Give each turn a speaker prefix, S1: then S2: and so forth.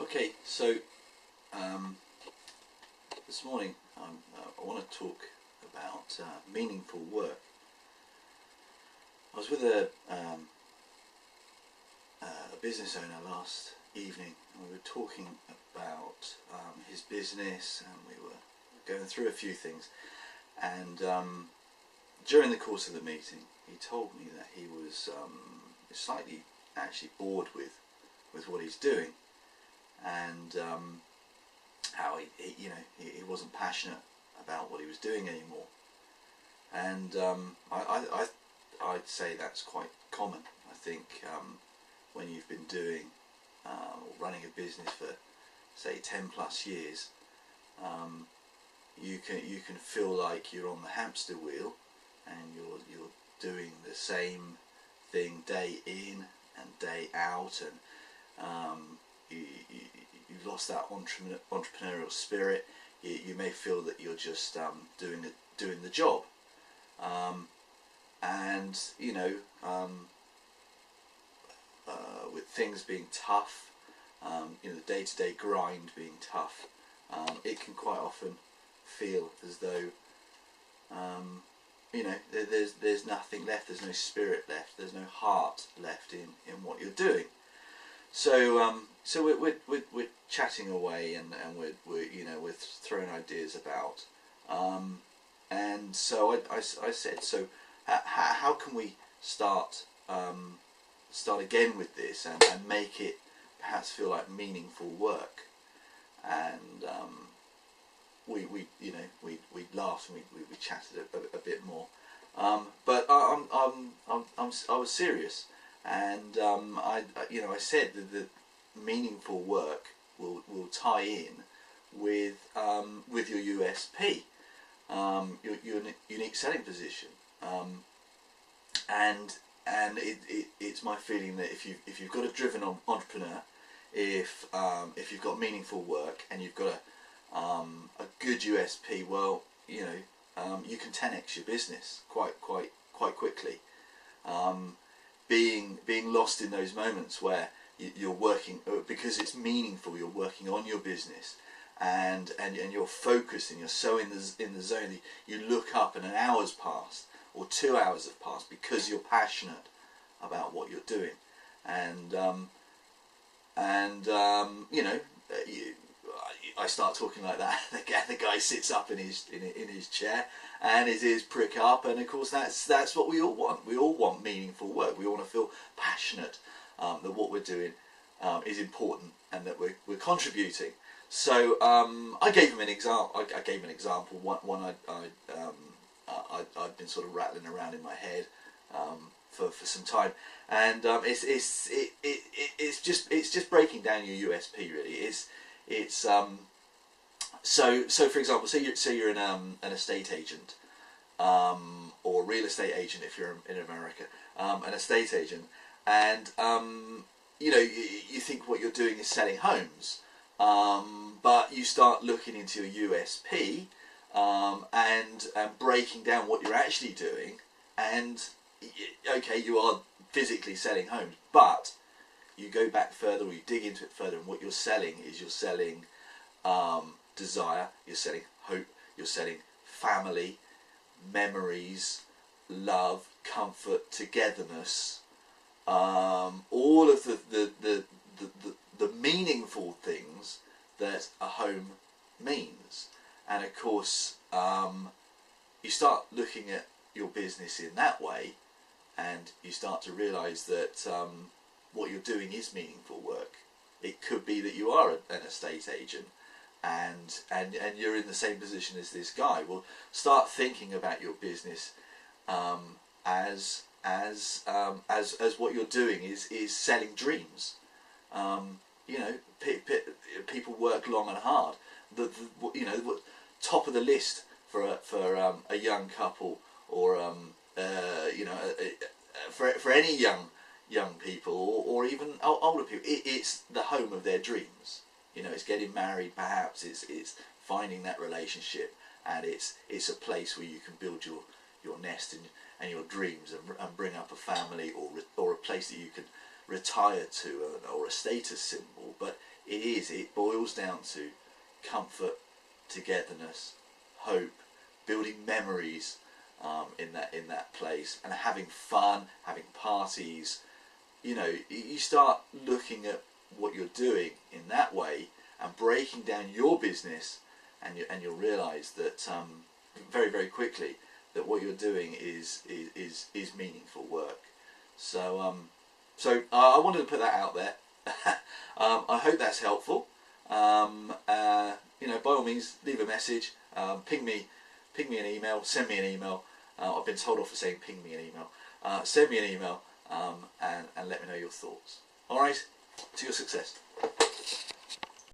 S1: Okay, so this morning I want to talk about meaningful work. I was with a business owner last evening, and we were talking about his business, and we were going through a few things. And during the course of the meeting, he told me that he was slightly actually bored with what he's doing, and how he wasn't passionate about what he was doing anymore. And I'd say that's quite common. I think when you've been doing running a business for say 10 plus years, you can feel like you're on the hamster wheel and you're doing the same thing day in and day out, and you've lost that entrepreneurial spirit. You may feel that you're just doing the job, and with things being tough, the day-to-day grind being tough, it can quite often feel as though there's nothing left. There's no spirit left. There's no heart left in what you're doing. So we're chatting away, and we're throwing ideas about, and so I said, so how can we start again with this and make it perhaps feel like meaningful work? And we laughed and we chatted a bit more, but I was serious, and I said that meaningful work will tie in with your USP, your unique selling position, and it's my feeling that if you've got a driven entrepreneur, if you've got meaningful work and you've got a good USP, well, you can 10x your business quite quickly. Being lost in those moments where you're working because it's meaningful, you're working on your business, and you're focused and you're so in the zone that you look up and an hour's passed or 2 hours have passed because you're passionate about what you're doing, and I start talking like that. The guy sits up in his chair and his ears prick up, and of course that's what we all want. We all want meaningful work. We all want to feel passionate that what we're doing is important and that we're contributing. So I gave him an example. I gave him an example. One I'd been sort of rattling around in my head for some time, and it's just breaking down your USP really. So for example, say you're an estate agent, or a real estate agent if you're in America, an estate agent, and you think what you're doing is selling homes, but you start looking into your USP, and breaking down what you're actually doing, and okay, you are physically selling homes, but you go back further, or you dig into it further, and what you're selling is desire, you're selling hope, you're selling family, memories, love, comfort, togetherness, all of the meaningful things that a home means. And of course, you start looking at your business in that way, and you start to realise that what you're doing is meaningful work. It could be that you are an estate agent, and you're in the same position as this guy. Well, start thinking about your business as what you're doing is selling dreams. People work long and hard. The top of the list for a young couple, or for any young people, or even older people, it's the home of their dreams. It's getting married, perhaps it's finding that relationship, and it's a place where you can build your nest and your dreams, and bring up a family, or a place that you can retire to, or a status symbol. But it boils down to comfort, togetherness, hope, building memories in that place, and having fun, having parties. You know, you start looking at what you're doing in that way and breaking down your business, and you'll realise that very, very quickly that what you're doing is meaningful work. So I wanted to put that out there. I hope that's helpful. You know, by all means, leave a message, ping me an email, send me an email. I've been told off for saying ping me an email. Send me an email and let me know your thoughts. All right, to your success.